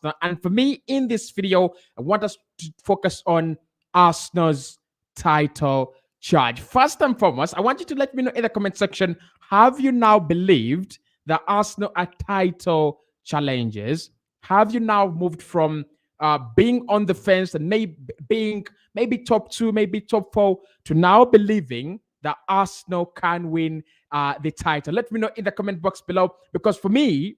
Arsenal. And for me, in this video, I want us to focus on Arsenal's title charge. First and foremost, I want you to let me know in the comment section, have you now believed that Arsenal are title challengers? Have you now moved from being on the fence and maybe top 2, maybe top 4, to now believing that Arsenal can win the title? Let me know in the comment box below, because for me,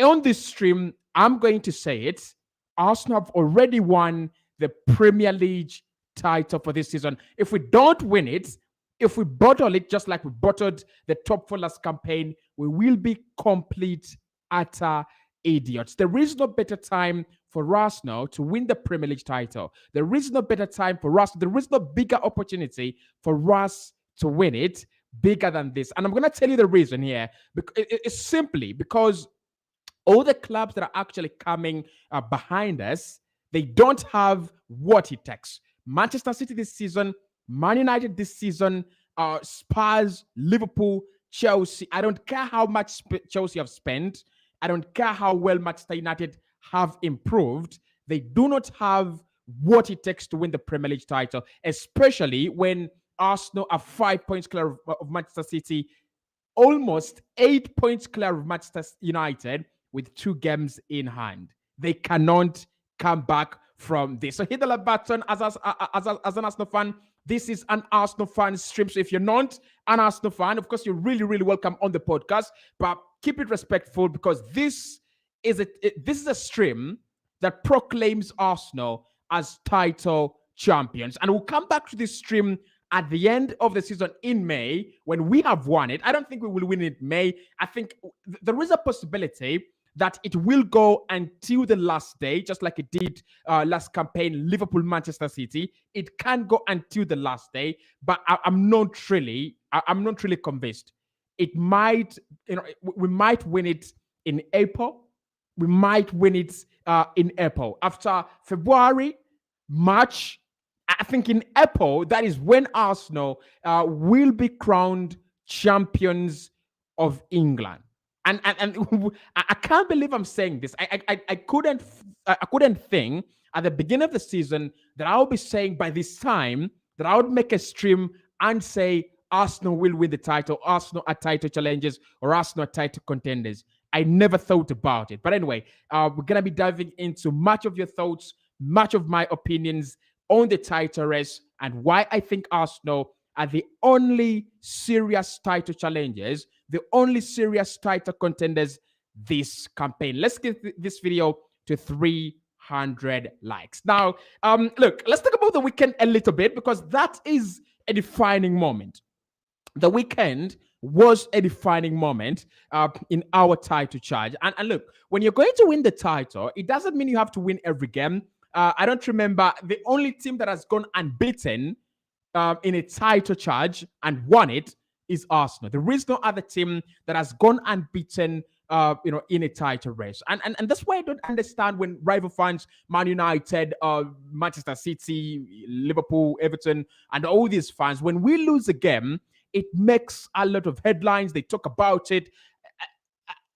on this stream, I'm going to say it. Arsenal have already won the Premier League title for this season. If we don't win it, if we bottle it just like we bottled the top 4 last campaign, we will be complete utter idiots. There is no better time for Arsenal to win the Premier League title. There is no better time for us. There is no bigger opportunity for us to win it bigger than this. And I'm going to tell you the reason here. It's simply because all the clubs that are actually coming behind us, they don't have what it takes. Manchester City this season, Man United this season, Spurs, Liverpool, Chelsea. I don't care how much Chelsea have spent. I don't care how well Manchester United have improved. They do not have what it takes to win the Premier League title, especially when Arsenal are 5 points clear of Manchester City, almost 8 points clear of Manchester United with 2 games in hand. They cannot come back from this. So hit the like button as an Arsenal fan. This is an Arsenal fan stream. So if you're not an Arsenal fan, of course, you're really, really welcome on the podcast. But keep it respectful, because this is a stream that proclaims Arsenal as title champions. And we'll come back to this stream at the end of the season in May when we have won it. I don't think we will win it in May. I think there is a possibility that it will go until the last day, just like it did last campaign, Liverpool, Manchester City. It can go until the last day, but I'm not really convinced. It might, we might win it in April. We might win it in April. After February, March, I think in April, that is when Arsenal will be crowned champions of England. And I can't believe I'm saying this. I couldn't think at the beginning of the season that I would be saying by this time that I would make a stream and say Arsenal will win the title, Arsenal are title challengers, or Arsenal are title contenders. I never thought about it. But anyway, we're going to be diving into much of your thoughts, much of my opinions on the title race, and why I think Arsenal are the only serious title challengers, the only serious title contenders this campaign. Let's get this video to 300 likes. Now, look, let's talk about the weekend a little bit, because that is a defining moment. The weekend was a defining moment in our title charge. And look, when you're going to win the title, it doesn't mean you have to win every game. I don't remember the only team that has gone unbeaten in a title charge and won it is Arsenal. There is no other team that has gone unbeaten in a title race. And that's why I don't understand when rival fans, Man United, Manchester City, Liverpool, Everton, and all these fans, when we lose a game, it makes a lot of headlines. They talk about it.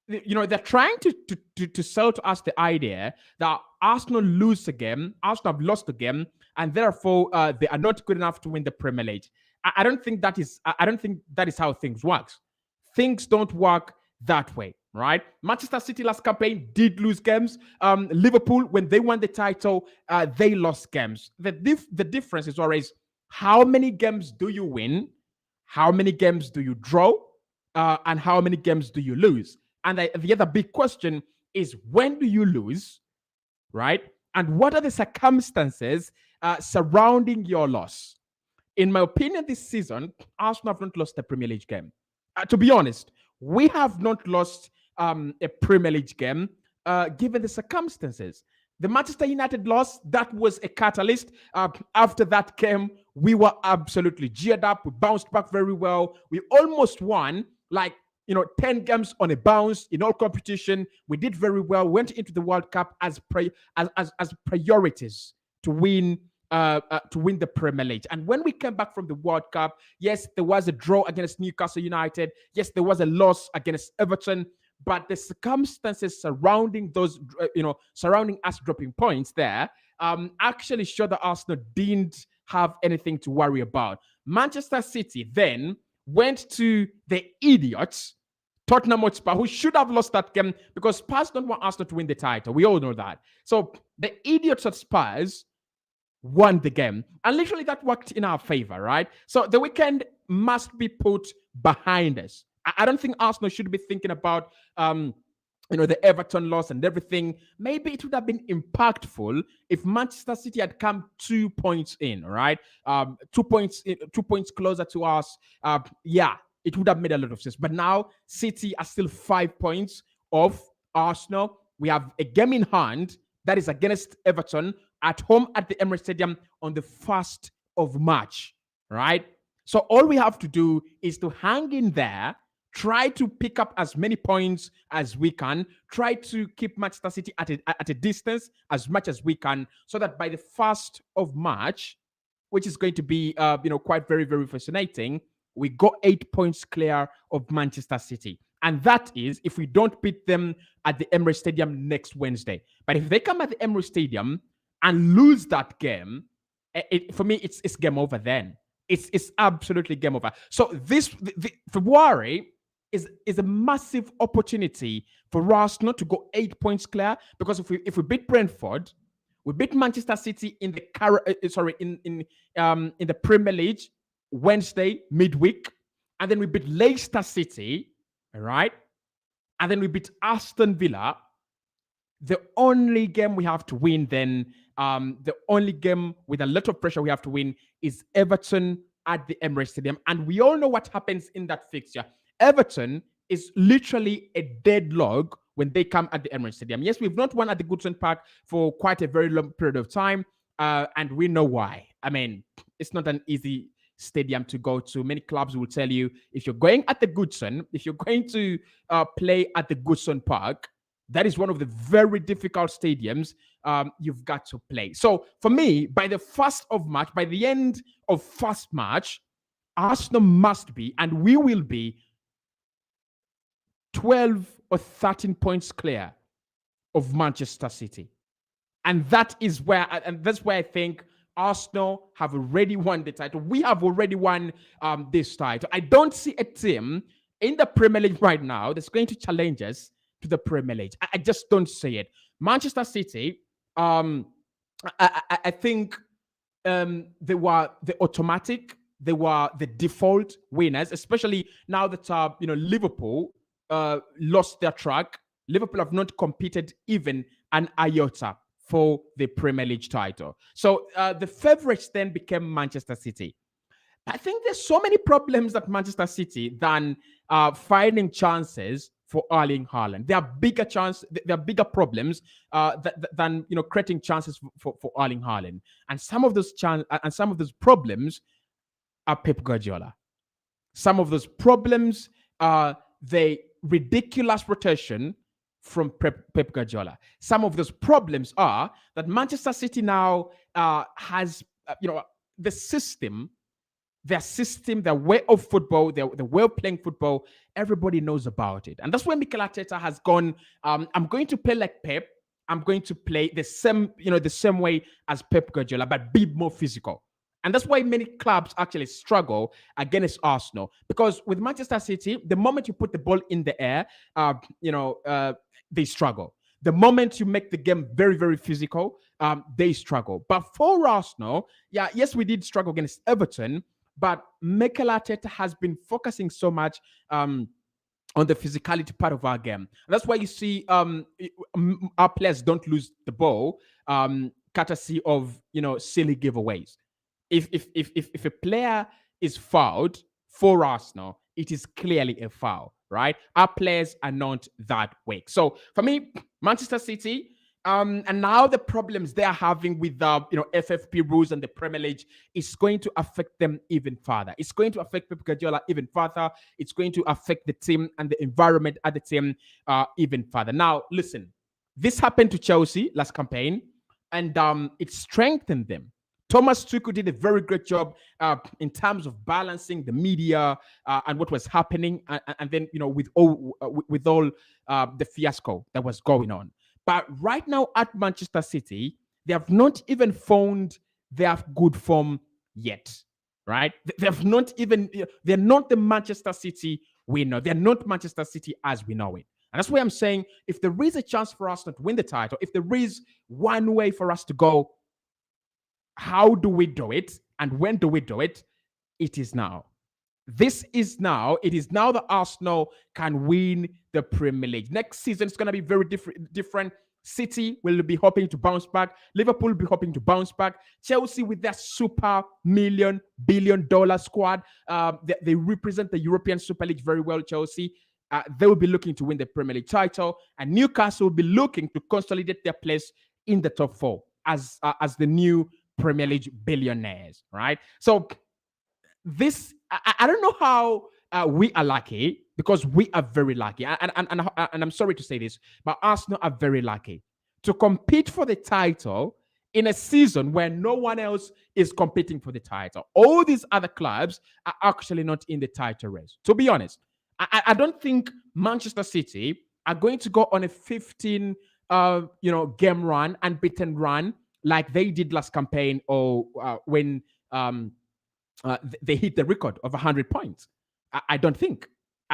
They're trying to sell to us the idea that Arsenal lose a game, Arsenal have lost a game, and therefore they are not good enough to win the Premier League. I don't think that is how things work. Things don't work that way, right? Manchester City last campaign did lose games. Liverpool, when they won the title, they lost games. The difference is always how many games do you win, how many games do you draw, and how many games do you lose? And the other big question is, when do you lose, right? And what are the circumstances surrounding your loss? In my opinion, this season, Arsenal have not lost a Premier League game. To be honest, we have not lost a Premier League game given the circumstances. The Manchester United loss, that was a catalyst. After that game, we were absolutely geared up. We bounced back very well. We almost won, 10 games on a bounce in all competition. We did very well. Went into the World Cup as priorities to win the Premier League. And when we came back from the World Cup, yes, there was a draw against Newcastle United. Yes, there was a loss against Everton. but the circumstances surrounding those, surrounding us dropping points there, actually showed that Arsenal didn't have anything to worry about. Manchester City then went to the idiots, Tottenham Hotspur, who should have lost that game because Spurs don't want Arsenal to win the title. We all know that. So the idiots at Spurs won the game. And literally that worked in our favor, right? So the weekend must be put behind us. I don't think Arsenal should be thinking about the Everton loss and everything. Maybe it would have been impactful if Manchester City had come 2 points in, right? 2 points closer to us. It would have made a lot of sense. But now City are still 5 points off Arsenal. We have a game in hand that is against Everton at home at the Emirates Stadium on the 1st of March, right? So all we have to do is to hang in there, try to pick up as many points as we can, try to keep Manchester City at a distance as much as we can, so that by the 1st of March, which is going to be quite very, very fascinating, we go 8 points clear of Manchester City. And that is if we don't beat them at the Emirates Stadium next Wednesday. But if they come at the Emirates Stadium and lose that game, for me, it's game over then. It's absolutely game over. So this February is a massive opportunity for Arsenal to go 8 points clear, because if we beat Brentford, we beat Manchester City in the Premier League Wednesday midweek, and then we beat Leicester City, right? And then we beat Aston Villa. The only game we have to win then, the only game with a lot of pressure we have to win is Everton at the Emirates Stadium. And we all know what happens in that fixture. Everton is literally a deadlock when they come at the Emirates Stadium. Yes, we've not won at the Goodson Park for quite a very long period of time, and we know why. I mean, it's not an easy stadium to go to. Many clubs will tell you, if you're going at the Goodson, if you're going to play at the Goodson Park, that is one of the very difficult stadiums you've got to play. So for me, by the 1st of March, by the end of 1st March, Arsenal must be, and we will be, 12 or 13 points clear of Manchester City. And that's where I think Arsenal have already won the title. We have already won this title. I don't see a team in the Premier League right now that's going to challenge us to the Premier League. I just don't see it. Manchester City, I think they were the default winners, especially now that Liverpool lost their track. Liverpool have not competed even an iota for the Premier League title. So the favorites then became Manchester City. I think there's so many problems at Manchester City than finding chances for Erling Haaland. There are bigger problems than creating chances for Erling Haaland. And some of those problems are Pep Guardiola. Some of those problems are the ridiculous rotation from Pep Guardiola. Some of those problems are that Manchester City now has, the system, their way of football, their way of playing football, everybody knows about it. And that's where Mikel Arteta has gone, I'm going to play like Pep. I'm going to play the same way as Pep Guardiola, but be more physical. And that's why many clubs actually struggle against Arsenal. Because with Manchester City, the moment you put the ball in the air, they struggle. The moment you make the game very, very physical, they struggle. But for Arsenal, yes, we did struggle against Everton, but Mikel Arteta has been focusing so much on the physicality part of our game. That's why you see our players don't lose the ball, courtesy of silly giveaways. If a player is fouled for Arsenal, it is clearly a foul, right? Our players are not that weak. So for me, Manchester City, and now the problems they are having with FFP rules and the Premier League is going to affect them even further. It's going to affect Pep Guardiola even further. It's going to affect the team and the environment at the team even further. Now, listen, this happened to Chelsea last campaign, and it strengthened them. Thomas Tuchel did a very great job in terms of balancing the media and what was happening, and then with all the fiasco that was going on. But right now at Manchester City, they have not even found their good form yet. Right? They have not even. They're not the Manchester City we know. They're not Manchester City as we know it. And that's why I'm saying if there is a chance for us not to win the title, if there is one way for us to go, how do we do it? And when do we do it? It is now. This is now. It is now that Arsenal can win the Premier League. Next season, it's going to be very different. City will be hoping to bounce back. Liverpool will be hoping to bounce back. Chelsea with their super billion-dollar squad. They represent the European Super League very well, Chelsea. They will be looking to win the Premier League title. And Newcastle will be looking to consolidate their place in the top four as the new Premier League billionaires, right? So I don't know how we are lucky, because we are very lucky. And I'm sorry to say this, but Arsenal are very lucky to compete for the title in a season where no one else is competing for the title. All these other clubs are actually not in the title race. To be honest, I don't think Manchester City are going to go on a 15 game run, unbeaten run, like they did last campaign, or when they hit the record of 100 points. I don't think.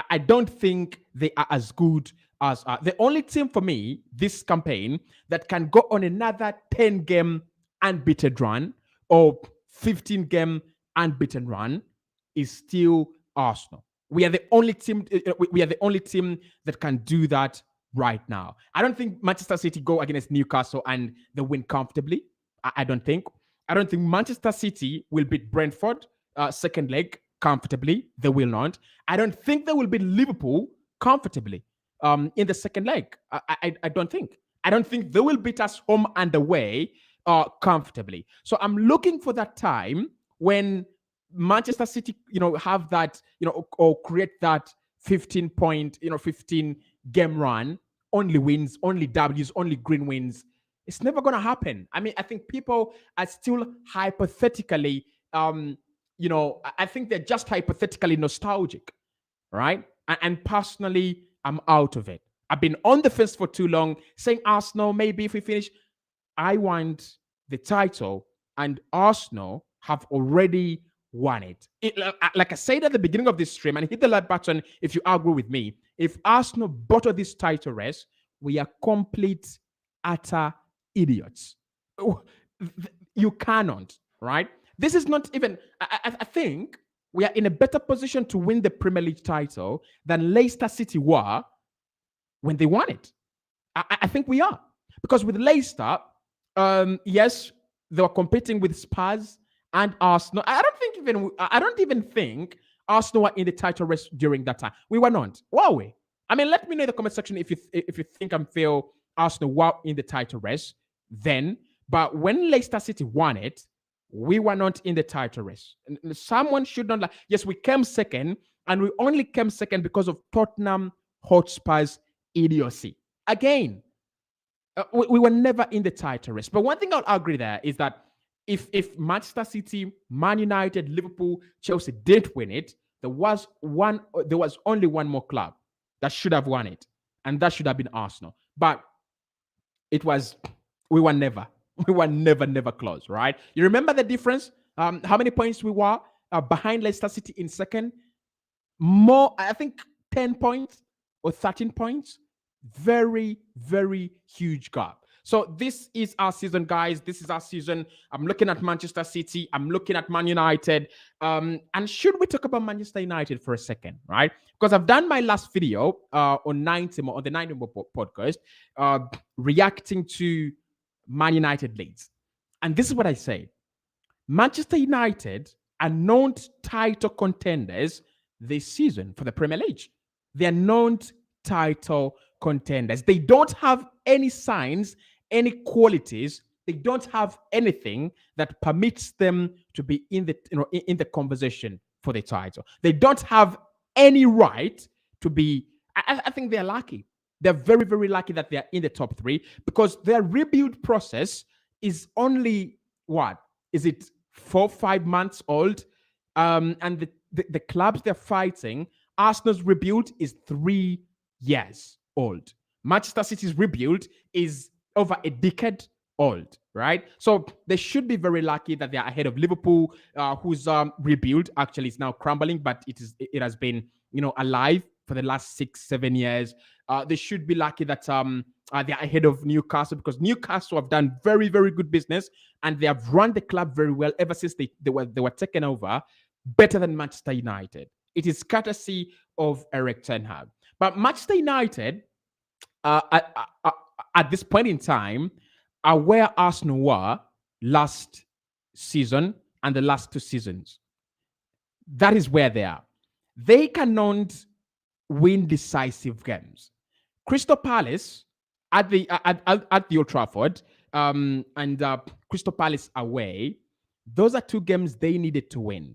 I don't think they are as good as the only team for me this campaign that can go on another 10-game unbeaten run or 15-game unbeaten run is still Arsenal. We are the only team. We are the only team that can do that right now. I don't think Manchester City go against Newcastle and they win comfortably. I don't think. I don't think Manchester City will beat Brentford second leg comfortably. They will not. I don't think they will beat Liverpool comfortably in the second leg. I don't think. I don't think they will beat us home and away comfortably. So I'm looking for that time when Manchester City, have that, or create that 15 game run, only wins, only W's, only green wins. It's never going to happen. I mean, I think people are still hypothetically, I think they're just hypothetically nostalgic, right? And personally, I'm out of it. I've been on the fence for too long, saying Arsenal, maybe if we finish, I want the title, and Arsenal have already won it. Like I said at the beginning of this stream, and hit the like button if you agree with me. If Arsenal bottle this title race, we are complete, utter idiots. You cannot, right? This is not even, I think we are in a better position to win the Premier League title than Leicester City were when they won it. I think we are. Because with Leicester, yes, they were competing with Spurs and Arsenal. I don't even think Arsenal were in the title race during that time. We were not. Were we? I mean, let me know in the comment section if you think I feel Arsenal were in the title race then. But when Leicester City won it, we were not in the title race. And someone should not like. Yes, we came second, and we only came second because of Tottenham Hotspur's idiocy. Again, we were never in the title race. But one thing I'll agree there is that if Manchester City, Man United, Liverpool, Chelsea didn't win it, there was only one more club that should have won it, and that should have been Arsenal. But we were never close, right? You remember the difference? How many points we were behind Leicester City in second? More, I think 10 points or 13 points. Very, very huge gap. So this is our season, guys. This is our season. I'm looking at Manchester City. I'm looking at Man United. And should we talk about Manchester United for a second, right? Because I've done my last video on the 90 podcast reacting to Man United leads. And this is what I say. Manchester United are known title contenders this season for the Premier League. They are known title contenders. They don't have any signs, any qualities. They don't have anything that permits them to be in the conversation for the title. They don't have any right to be. I think they're lucky. They're very, very lucky that they're in the top three, because their rebuild process is only is it 4 5 months old? And the clubs they're fighting, Arsenal's rebuild is 3 years old. Manchester City's rebuild is over a decade old, right? So they should be very lucky that they are ahead of Liverpool, whose rebuild actually is now crumbling, but it has been alive for the last 6 7 years. They should be lucky that they're ahead of Newcastle, because Newcastle have done very very good business and they have run the club very well ever since they were taken over, better than Manchester United. It is courtesy of Eric Ten Hag. But Manchester United, uh, at, at, at this point in time, are where Arsenal were last season and the last 2 seasons. That is where they are. They cannot win decisive games. Crystal Palace at the Old Trafford, and Crystal Palace away. Those are 2 games they needed to win.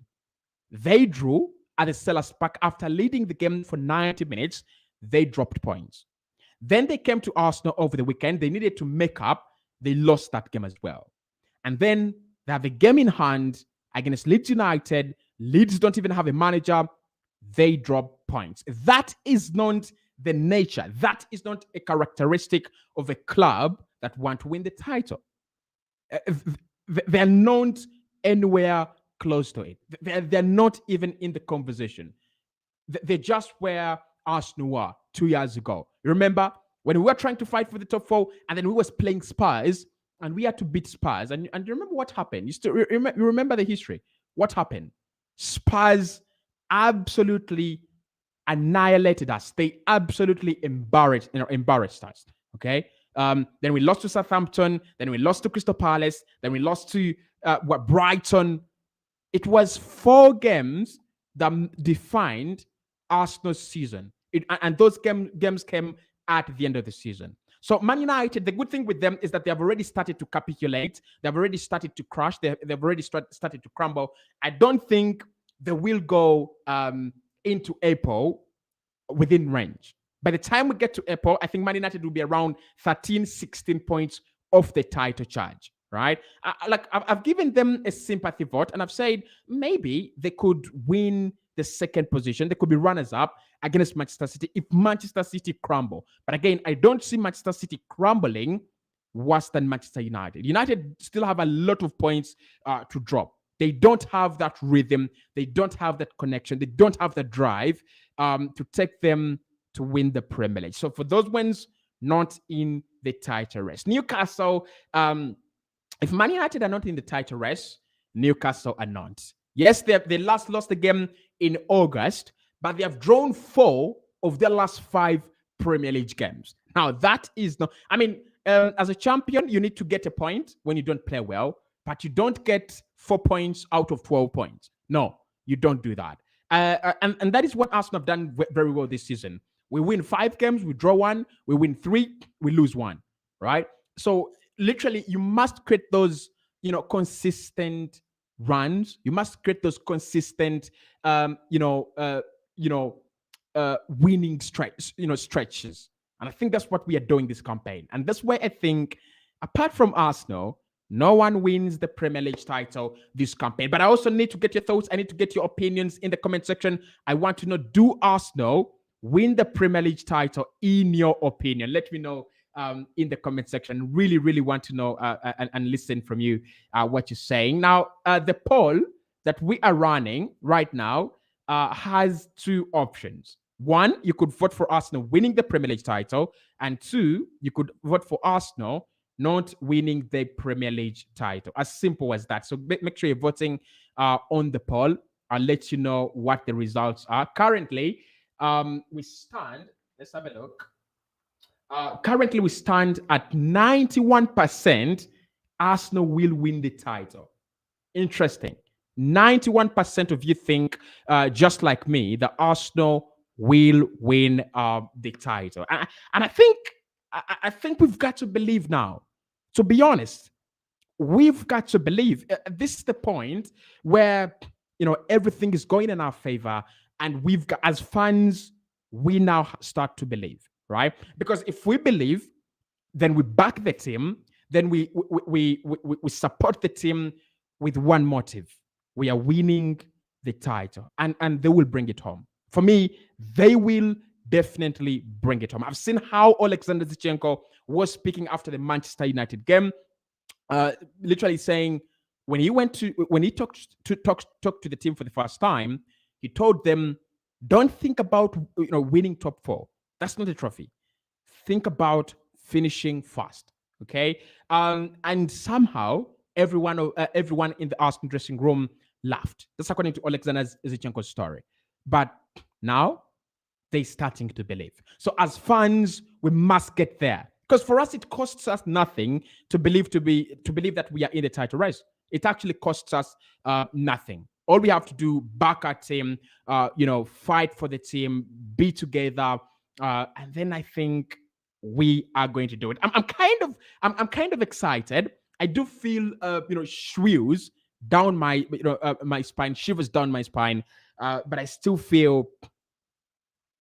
They drew at the Sellers Park after leading the game for 90 minutes. They dropped points. Then they came to Arsenal over the weekend. They needed to make up. They lost that game as well. And then they have a game in hand against Leeds United. Leeds don't even have a manager. They drop points. That is not the nature. That is not a characteristic of a club that want to win the title. They're not anywhere close to it. They're not even in the conversation. They're just where Arsenal were 2 years ago. Remember when we were trying to fight for the top 4, and then we was playing Spurs, and we had to beat Spurs. And you remember what happened? You remember the history. What happened? Spurs absolutely annihilated us. They absolutely embarrassed us. Okay. Then we lost to Southampton. Then we lost to Crystal Palace. Then we lost to Brighton. It was 4 games that defined Arsenal's season. And those games came at the end of the season. So Man United, the good thing with them is that they have already started to capitulate. They've already started to crash. They've already started to crumble. I don't think they will go into April within range. By the time we get to April, I think Man United will be around 13, 16 points off the title charge, right? I've given them a sympathy vote, and I've said maybe they could win the second position. They could be runners up against Manchester City if Manchester City crumble. But again, I don't see Manchester City crumbling worse than Manchester United. United still have a lot of points to drop. They don't have that rhythm. They don't have that connection. They don't have the drive to take them to win the Premier League. So for those ones, not in the title race. Newcastle, if Man United are not in the title race, Newcastle are not. Yes, they last lost the game in August, but they have drawn 4 of their last 5 Premier League games. Now, that is not... I mean, as a champion, you need to get a point when you don't play well, but you don't get 4 points out of 12 points. No, you don't do that. And that is what Arsenal have done very well this season. We win 5 games, we draw 1, we win 3, we lose 1, right? So literally, you must create those, consistent runs. You must create those consistent, winning stretches. And I think that's what we are doing this campaign. And that's why I think, apart from Arsenal, no one wins the Premier League title this campaign. But I also need to get your thoughts. I need to get your opinions in the comment section. I want to know, do Arsenal win the Premier League title in your opinion? Let me know in the comment section. Really, really want to know and listen from you what you're saying. Now, the poll that we are running right now has 2 options. 1, you could vote for Arsenal winning the Premier League title. And 2, you could vote for Arsenal not winning the Premier League title. As simple as that. So make sure you're voting on the poll. I'll let you know what the results are. Currently, we stand, let's have a look. Currently, we stand at 91% Arsenal will win the title. Interesting. 91% of you think, just like me, that Arsenal will win the title. And I think we've got to believe now. To be honest, we've got to believe. This is the point where, everything is going in our favor. And we've got, as fans, we now start to believe, right? Because if we believe, then we back the team, then we support the team with one motive. We are winning the title, and they will bring it home. For me, they will definitely bring it home. I've seen how Alexander Zichenko was speaking after the Manchester United game, literally saying when he talked to the team for the first time, he told them, "Don't think about winning top four. That's not a trophy. Think about finishing fast." Okay, and somehow everyone in the Arsenal dressing room laughed. That's according to Alexander Zichenko's story. But now they're starting to believe. So as fans, we must get there. Because for us, it costs us nothing to believe that we are in the title race. It actually costs us nothing. All we have to do, back our team, fight for the team, be together, and then I think we are going to do it. I'm kind of excited. I do feel shivers down my my spine, shivers down my spine, but I still feel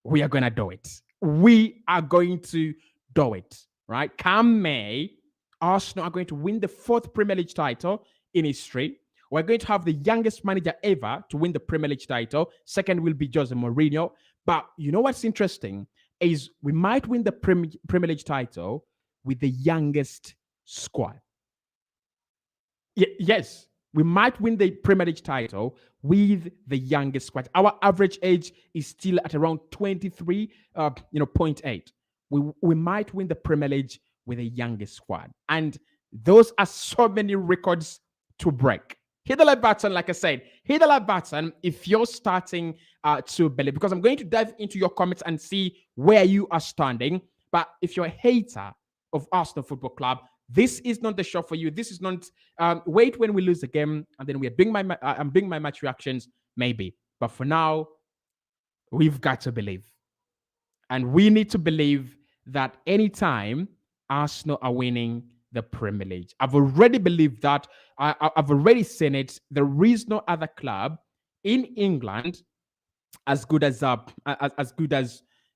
we are going to do it. We are going to do it, right? Come May, Arsenal are going to win the fourth Premier League title in history. We're going to have the youngest manager ever to win the Premier League title. Second will be Jose Mourinho. But you know what's interesting is we might win the Premier League title with the youngest squad. Yes, we might win the Premier League title with the youngest squad. Our average age is still at around 23, 0.8. We might win the Premier League with the youngest squad. And those are so many records to break. Hit the like button, like I said. Hit the like button if you're starting to believe, because I'm going to dive into your comments and see where you are standing. But if you're a hater of Arsenal Football Club, this is not the show for you. This is not wait when we lose the game and then I'm doing my match reactions, maybe. But for now, we've got to believe. And we need to believe that anytime Arsenal are winning the Premier League. I've already believed that. I've already seen it. There is no other club in England as good as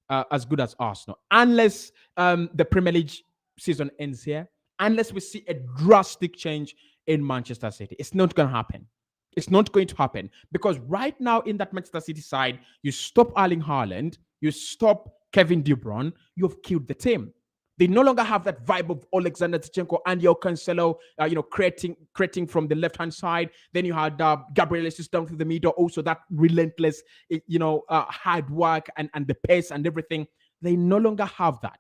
Arsenal, unless the Premier League season ends here. Unless we see a drastic change in Manchester City, it's not going to happen. It's not going to happen because right now in that Manchester City side, you stop Erling Haaland, you stop Kevin De Bruyne, you've killed the team. They no longer have that vibe of Alexander Zinchenko and your Cancelo, creating from the left-hand side. Then you had Gabriel Jesus down through the middle, also that relentless, hard work and the pace and everything. They no longer have that.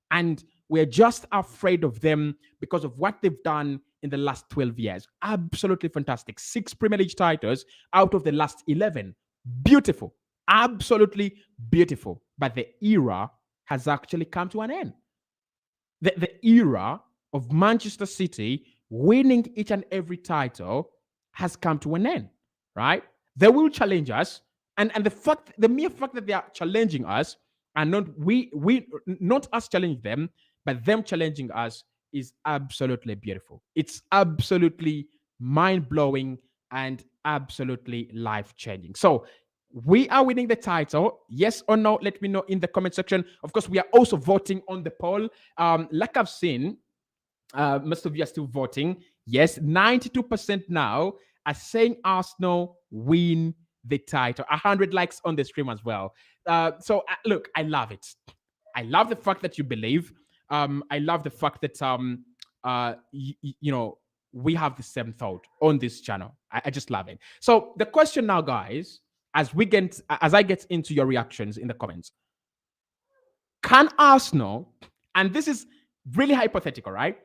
And we're just afraid of them because of what they've done in the last 12 years. Absolutely fantastic. 6 Premier League titles out of the last 11. Beautiful. Absolutely beautiful. But the era has actually come to an end. The era of Manchester City winning each and every title has come to an end, right? They will challenge us. And the mere fact that they are challenging us and not us challenging them, but them challenging us is absolutely beautiful. It's absolutely mind-blowing and absolutely life-changing. So we are winning the title. Yes or no? Let me know in the comment section. Of course, we are also voting on the poll. Like I've seen, most of you are still voting. Yes, 92% now are saying Arsenal win the title. 100 likes on the stream as well. Look, I love it. I love the fact that you believe. I love the fact that we have the same thought on this channel. I just love it. So the question now, guys, as I get into your reactions in the comments, can Arsenal, and this is really hypothetical, right?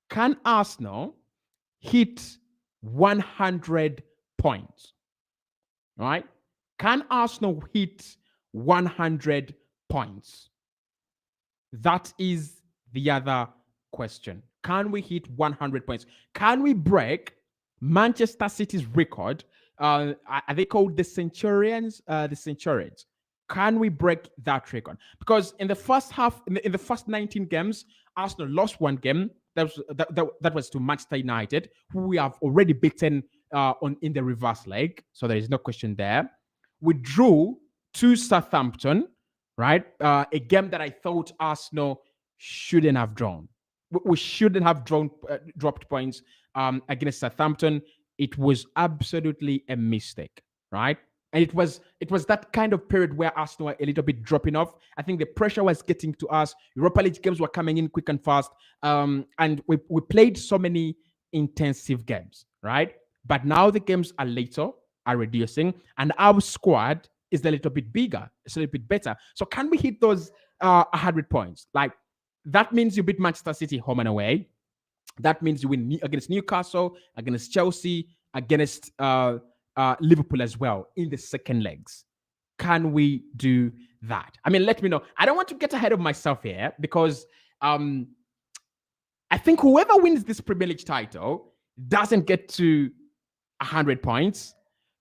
Can Arsenal hit 100 points? Right? Can Arsenal hit 100 points? That is the other question. Can we hit 100 points? Can we break Manchester City's record? Are they called the Centurions? The Centurions. Can we break that record? Because in the first half, in the first 19 games, Arsenal lost one game. That was to Manchester United, who we have already beaten in the reverse leg. So there is no question there. We drew to Southampton, right? A game that I thought Arsenal shouldn't have drawn. We shouldn't have dropped points against Southampton. it was absolutely a mistake, right? And it was that kind of period where Arsenal were a little bit dropping off. I think the pressure was getting to us. Europa League games were coming in quick and fast, and we played so many intensive games, right? But now the games are later, are reducing, and our squad is a little bit bigger, it's a little bit better. So can we hit those 100 points? Like that means you beat Manchester City home and away. That means you win against Newcastle, against Chelsea, against Liverpool as well in the second legs. Can we do that? I mean, let me know. I don't want to get ahead of myself here because I think whoever wins this Premier League title doesn't get to 100 points,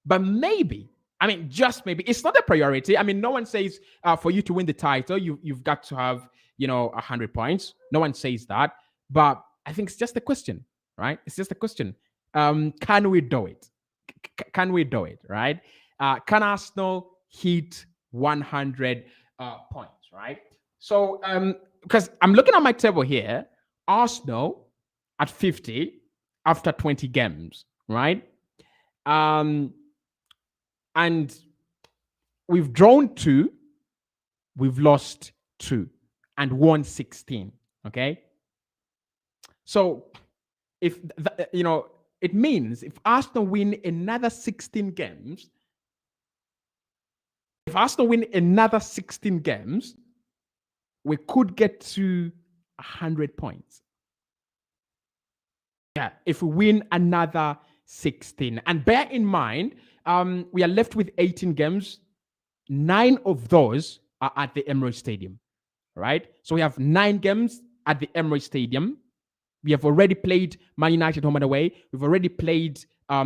but maybe, I mean, just maybe, it's not a priority. I mean, no one says for you to win the title, you've got to have, 100 points. No one says that, but I think it's just a question, right? It's just a question. Can we do it? Can we do it, right? Can Arsenal hit 100 points, right? So, because I'm looking at my table here, Arsenal at 50 after 20 games, right? And we've drawn 2, we've lost 2, and won 16. Okay. So if it means if Arsenal win another 16 games, we could get to 100 points. Yeah, if we win another 16. And bear in mind, we are left with 18 games. 9 of those are at the Emirates Stadium, right? So we have 9 games at the Emirates Stadium. We have already played Man United home and away. We've already played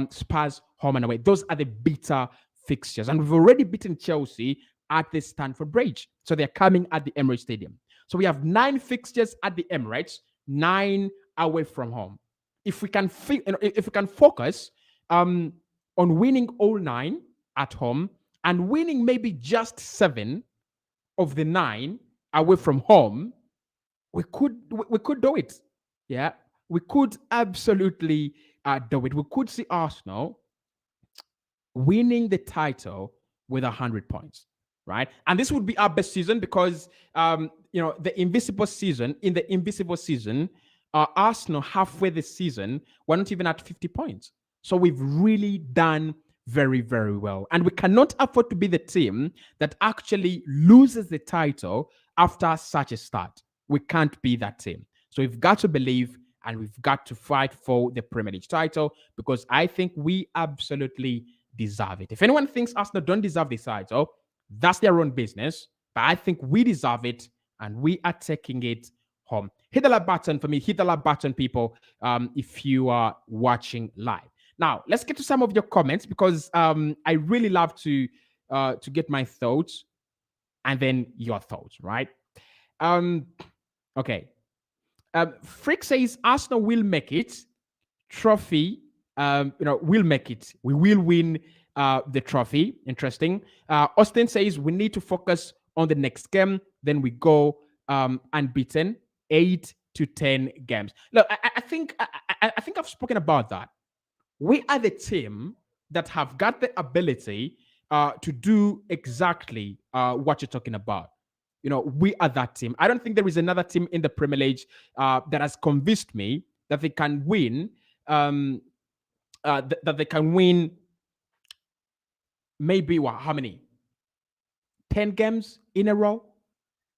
Spurs home and away. Those are the bitter fixtures. And we've already beaten Chelsea at the Stamford Bridge. So they're coming at the Emirates Stadium. So we have 9 fixtures at the Emirates, 9 away from home. If we can focus on winning all 9 at home and winning maybe just 7 of the 9 away from home, we could do it. Yeah, we could absolutely do it. We could see Arsenal winning the title with 100 points, right? And this would be our best season because the invisible season. In the invisible season, Arsenal halfway this season we're not even at 50 points. So we've really done very, very well, and we cannot afford to be the team that actually loses the title after such a start. We can't be that team. So we've got to believe and we've got to fight for the Premier League title because I think we absolutely deserve it. If anyone thinks Arsenal don't deserve the title, that's their own business. But I think we deserve it and we are taking it home. Hit the like button for me. Hit the like button, people, if you are watching live. Now, let's get to some of your comments because I really love to get my thoughts and then your thoughts, right? Okay. Frick says Arsenal will make it. Trophy, will make it. We will win the trophy. Interesting. Austin says we need to focus on the next game. Then we go unbeaten, 8 to 10 games. Look, I think I've spoken about that. We are the team that have got the ability to do exactly what you're talking about. We are that team. I don't think there is another team in the Premier League that has convinced me that they can win. That they can win. Maybe how many? 10 games in a row.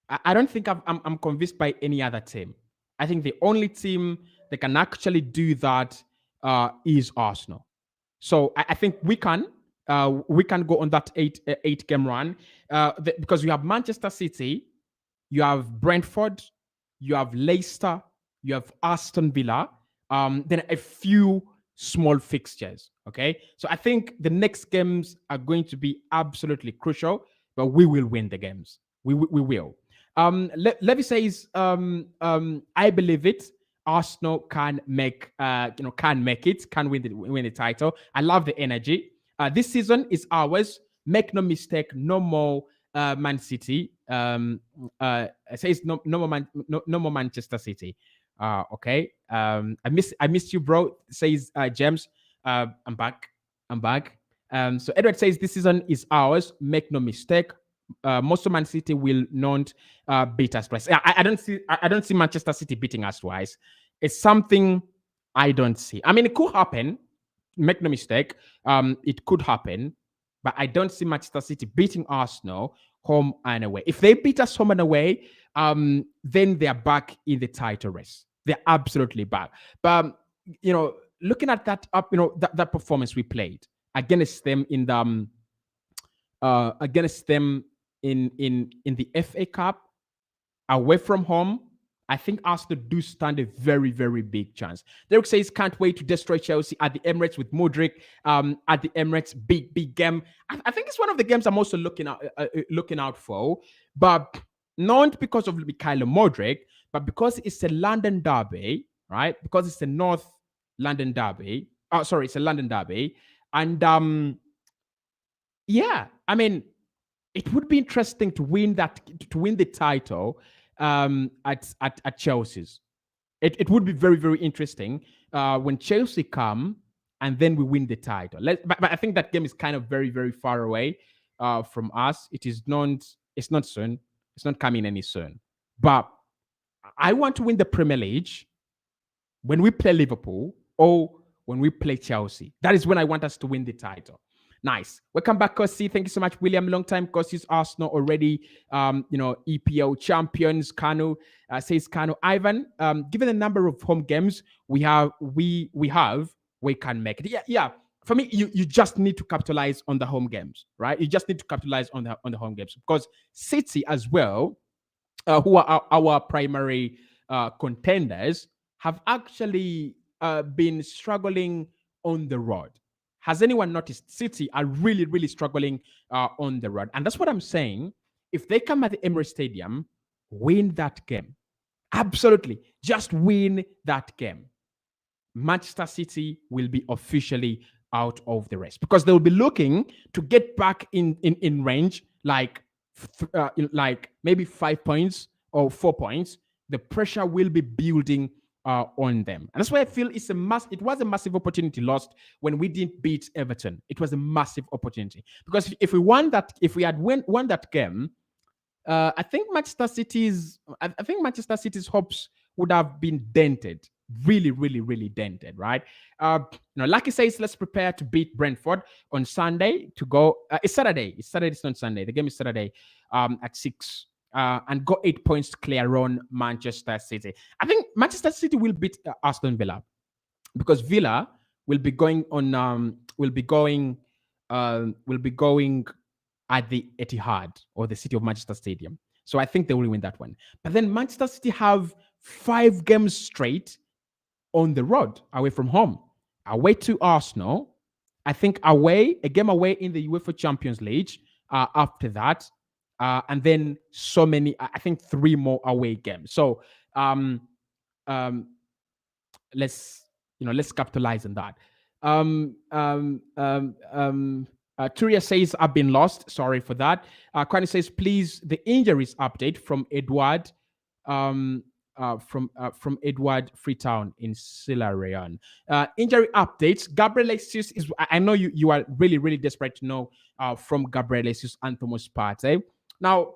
I don't think I'm convinced by any other team. I think the only team that can actually do that is Arsenal. So I think we can go on that eight game run because you have Manchester City, you have Brentford, you have Leicester, you have Aston Villa, then a few small fixtures. Okay, so I think the next games are going to be absolutely crucial, but we will win the games. We will. Levy says, I believe it. Arsenal can make it, can win the title. I love the energy. This season is ours. Make no mistake, no more Man City. Says no more Manchester City. Okay. I miss you, bro. Says James. I'm back. I'm back. So Edward says this season is ours. Make no mistake. Most of Man City will not beat us twice. I don't see. I don't see Manchester City beating us twice. It's something I don't see. I mean, it could happen. Make no mistake. It could happen, but I don't see Manchester City beating Arsenal home and away. If they beat us home and away, then they're back in the title race. They're absolutely back. But looking at that that performance we played against them in the against them in the FA Cup away from home, I think Arsenal do stand a very, very big chance. Derek says, can't wait to destroy Chelsea at the Emirates with Modric. At the Emirates, big game. I think it's one of the games I'm also looking out for, but not because of Mikhailo Modric, but because it's a London derby, right? Because it's a North London derby. Oh, sorry, it's a London derby, and yeah, I mean, it would be interesting to win the title at Chelsea's. It would be very, very interesting when Chelsea come and then we win the title. But I think that game is kind of very, very far away from us. It's not soon. It's not coming any soon. But I want to win the Premier League when we play Liverpool or when we play Chelsea. That is when I want us to win the title. Nice. Welcome back, Cossy. Thank you so much, William. Long time Cossy's Arsenal already, EPL champions. Kanu says Kanu. Ivan, given the number of home games we can make it. Yeah. For me, you just need to capitalize on the home games, right? You just need to capitalize on the home games because City as well, who are our primary contenders, have actually been struggling on the road. Has anyone noticed City are really, really struggling on the road? And that's what I'm saying. If they come at the Emirates Stadium, win that game. Absolutely. Just win that game. Manchester City will be officially out of the race because they'll be looking to get back in range, like maybe 5 points or 4 points. The pressure will be building on them. And that's why I feel it was a massive opportunity lost when we didn't beat Everton. It was a massive opportunity because if we had won that game, I think Manchester City's hopes would have been dented, really, really, really dented, right? Lucky says, let's prepare to beat Brentford on Sunday to go. It's Saturday. It's not Sunday. The game is Saturday at 6. And got 8 points to clear on Manchester City. I think Manchester City will beat Aston Villa because Villa will be going at the Etihad or the City of Manchester Stadium. So I think they will win that one. But then Manchester City have 5 games straight on the road, away from home. Away to Arsenal. I think a game away in the UEFA Champions League after that. And then so many, I think 3 more away games. So let's capitalize on that. Turia says, I've been lost. Sorry for that. Kwani says, please, the injuries update from Edward, from Edward Freetown in Silarion. Injury updates. Gabriel Jesus is, I know you are really, really desperate to know from Gabriel Jesus and Thomas Partey. Now,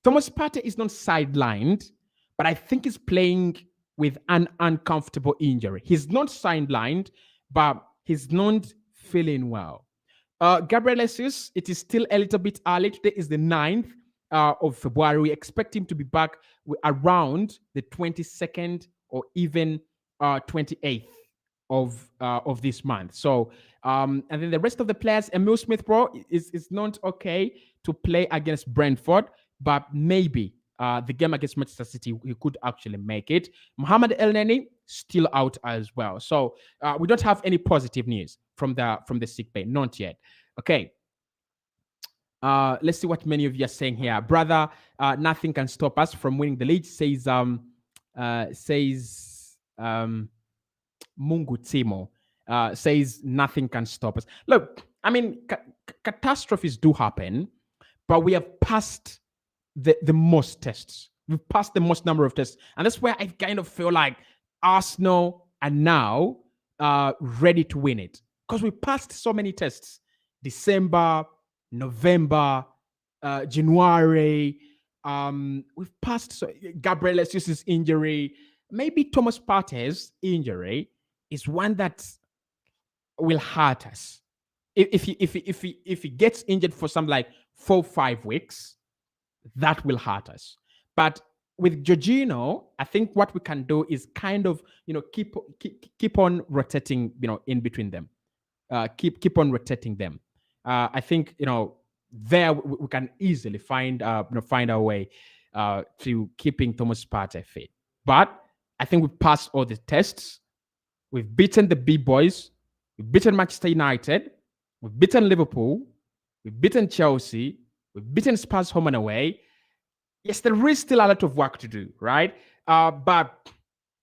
Thomas Partey is not sidelined, but I think he's playing with an uncomfortable injury. He's not sidelined, but he's not feeling well. Gabriel Jesus, it is still a little bit early. Today is the 9th of February. We expect him to be back around the 22nd or even 28th of this month. So, and then the rest of the players, Emil Smith-Rowe is not okay to play against Brentford, but maybe the game against Manchester City, he could actually make it. Mohamed El-Neni still out as well. So we don't have any positive news from the sick bay, not yet. Okay. Let's see what many of you are saying here. Brother, nothing can stop us from winning the league, says Mungu Timo. Says nothing can stop us. Look, I mean, catastrophes do happen, but we have passed the most tests. We've passed the most number of tests. And that's where I kind of feel like Arsenal are now ready to win it. because we passed so many tests. December, November, January. We've passed Gabriel Jesus' injury. Maybe Thomas Partey's injury is one that will hurt us. If he gets injured for some like 4-5 weeks, that will hurt us. But with Jorginho, I think what we can do is kind of keep on rotating in between them. Keep on rotating them. I think there we can easily find our way to keeping Thomas Partey fit. But I think we've passed all the tests. We've beaten the big boys. We've beaten Manchester United. We've beaten Liverpool. We've beaten Chelsea. We've beaten Spurs home and away. Yes, there is still a lot of work to do, right? But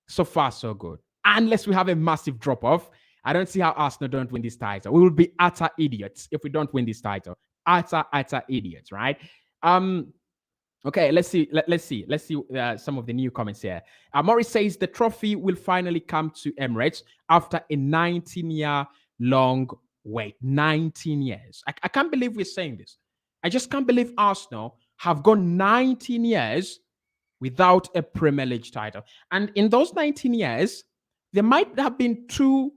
so far, so good. Unless we have a massive drop-off, I don't see how Arsenal don't win this title. We will be utter idiots if we don't win this title. Utter idiots, right? Okay, let's see some of the new comments here. Morris says the trophy will finally come to Emirates after a 19-year long wait. 19 years. I can't believe we're saying this. I just can't believe Arsenal have gone 19 years without a Premier League title. And in those 19 years, there might have been 2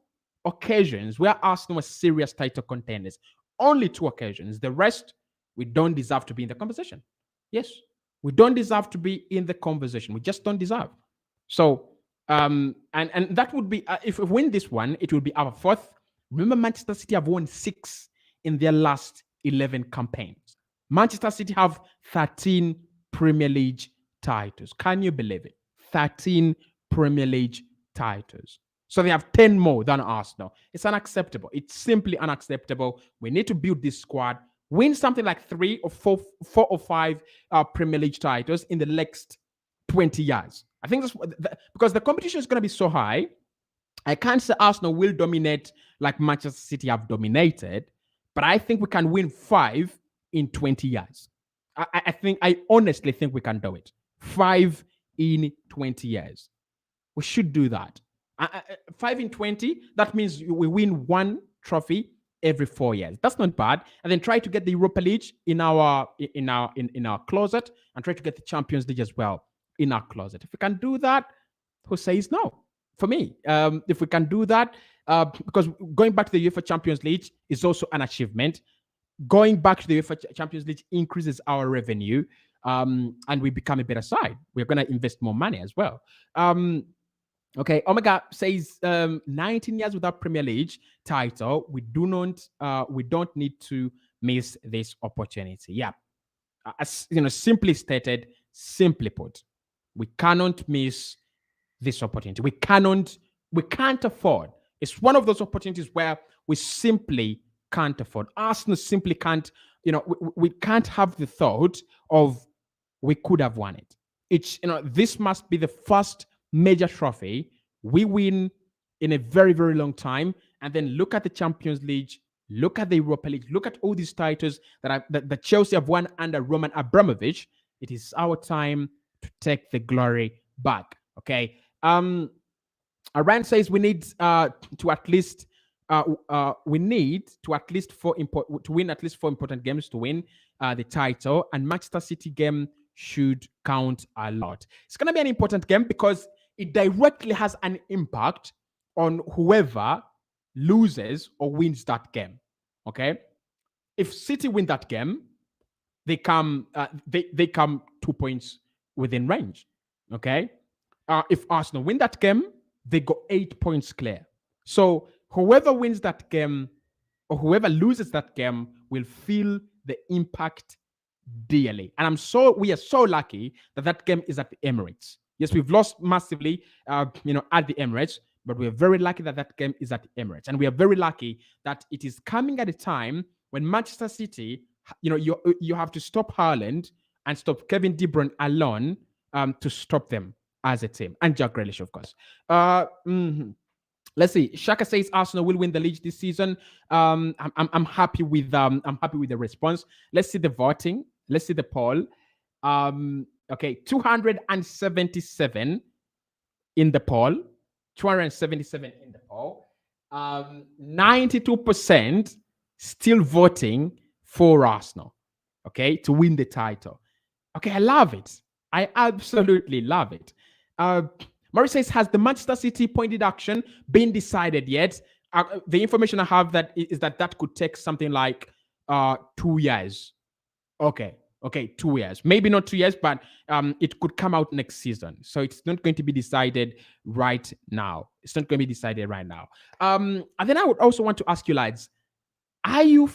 occasions where Arsenal was serious title contenders. Only 2 occasions. The rest, we don't deserve to be in the conversation. Yes, we don't deserve to be in the conversation. We just don't deserve. So, and that would be, if we win this one, it will be our 4th. Remember, Manchester City have won 6 in their last 11 campaigns. Manchester City have 13 Premier League titles. Can you believe it? 13 Premier League titles. So they have 10 more than Arsenal. It's unacceptable. It's simply unacceptable. We need to build this squad, win something like 3 or 4 or 5 Premier League titles in the next 20 years. I think that's because the competition is going to be so high. I can't say Arsenal will dominate like Manchester City have dominated, but I think we can win 5 in 20 years. I honestly think we can do it. 5 in 20 years. We should do that. 5 in 20, that means we win 1 trophy every 4 years. That's not bad. And then try to get the Europa League in our closet, and try to get the Champions League as well in our closet. If we can do that, who says no? For me, if we can do that, because going back to the UEFA Champions League is also an achievement. Going back to the UEFA Champions League increases our revenue, and we become a better side. We're going to invest more money as well. Okay, Omega says 19 years without Premier League title. We don't need to miss this opportunity. Yeah, as simply stated, simply put, we cannot miss this opportunity. We can't afford. It's one of those opportunities where we simply can't afford. Arsenal simply can't. We can't have the thought of we could have won it. This must be the first major trophy we win in a very, very long time. And then look at the Champions League, look at the Europa League, look at all these titles that Chelsea have won under Roman Abramovich. It is our time to take the glory back. Okay. Aran says we need to at least win at least 4 important games to win the title, and Manchester City game should count a lot. It's going to be an important game because it directly has an impact on whoever loses or wins that game. Okay, if City win that game, they come 2 points within range. Okay, if Arsenal win that game, they go 8 points clear. So whoever wins that game or whoever loses that game will feel the impact dearly. And we are so lucky that game is at the Emirates. Yes, we've lost massively, at the Emirates, but we are very lucky that game is at the Emirates. And we are very lucky that it is coming at a time when Manchester City, you have to stop Haaland and stop Kevin De Bruyne alone to stop them as a team. And Jack Grealish, of course. Let's see. Shaka says Arsenal will win the league this season. I'm happy with the response. Let's see the voting. Let's see the poll. Okay, 277 in the poll. 277 in the poll. 92% still voting for Arsenal, okay, to win the title. Okay, I love it. I absolutely love it. Uh, Murray says, has the Manchester City point deduction been decided yet? The information I have that is that could take something like 2 years. Okay. Okay, 2 years. Maybe not 2 years, but it could come out next season. So it's not going to be decided right now. It's not going to be decided right now. And then I would also want to ask you, lads, are you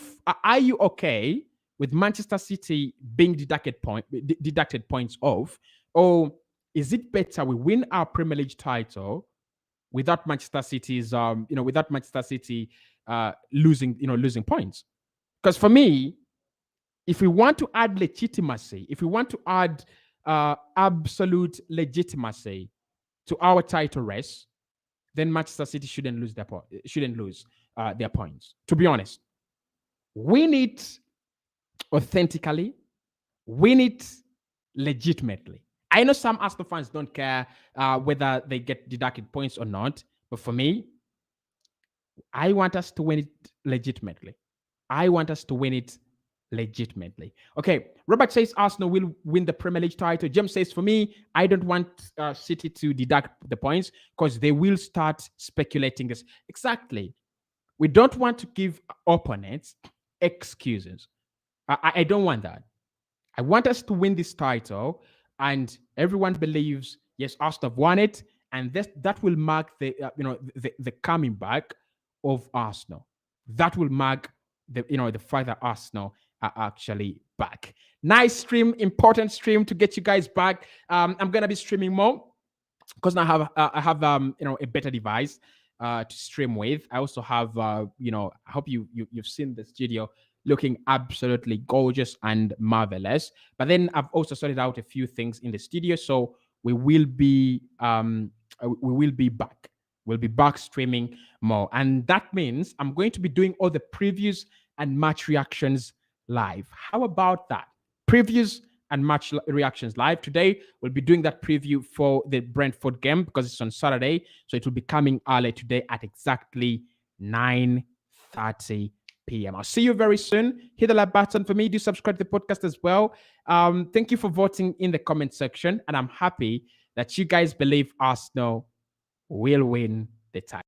okay with Manchester City being deducted points off, or is it better we win our Premier League title without Manchester City's without Manchester City losing points? Because for me, if we want to add legitimacy, if we want to add absolute legitimacy to our title race, then Manchester City shouldn't lose their points. To be honest, win it authentically, win it legitimately. I know some Arsenal fans don't care whether they get deducted points or not, but for me, I want us to win it legitimately. I want us to win it legitimately. Okay, Robert says Arsenal will win the Premier League title. James says, for me, I don't want City to deduct the points because they will start speculating this. Exactly. We don't want to give opponents excuses. I don't want that. I want us to win this title, and everyone believes, yes, Arsenal have won it, and that will mark the coming back of Arsenal. That will mark the fact that Arsenal are actually back. Nice stream, important stream to get you guys back. I'm gonna be streaming more because now I have a better device to stream with. I also have I hope you've seen the studio looking absolutely gorgeous and marvelous. But then I've also sorted out a few things in the studio, so we will be back. We'll be back streaming more, and that means I'm going to be doing all the previews and match reactions live. How about that? Previews and match reactions live. Today, we'll be doing that preview for the Brentford game because it's on Saturday. So it will be coming early today at exactly 9:30 p.m. I'll see you very soon. Hit the like button for me. Do subscribe to the podcast as well. Thank you for voting in the comment section. And I'm happy that you guys believe Arsenal will win the title.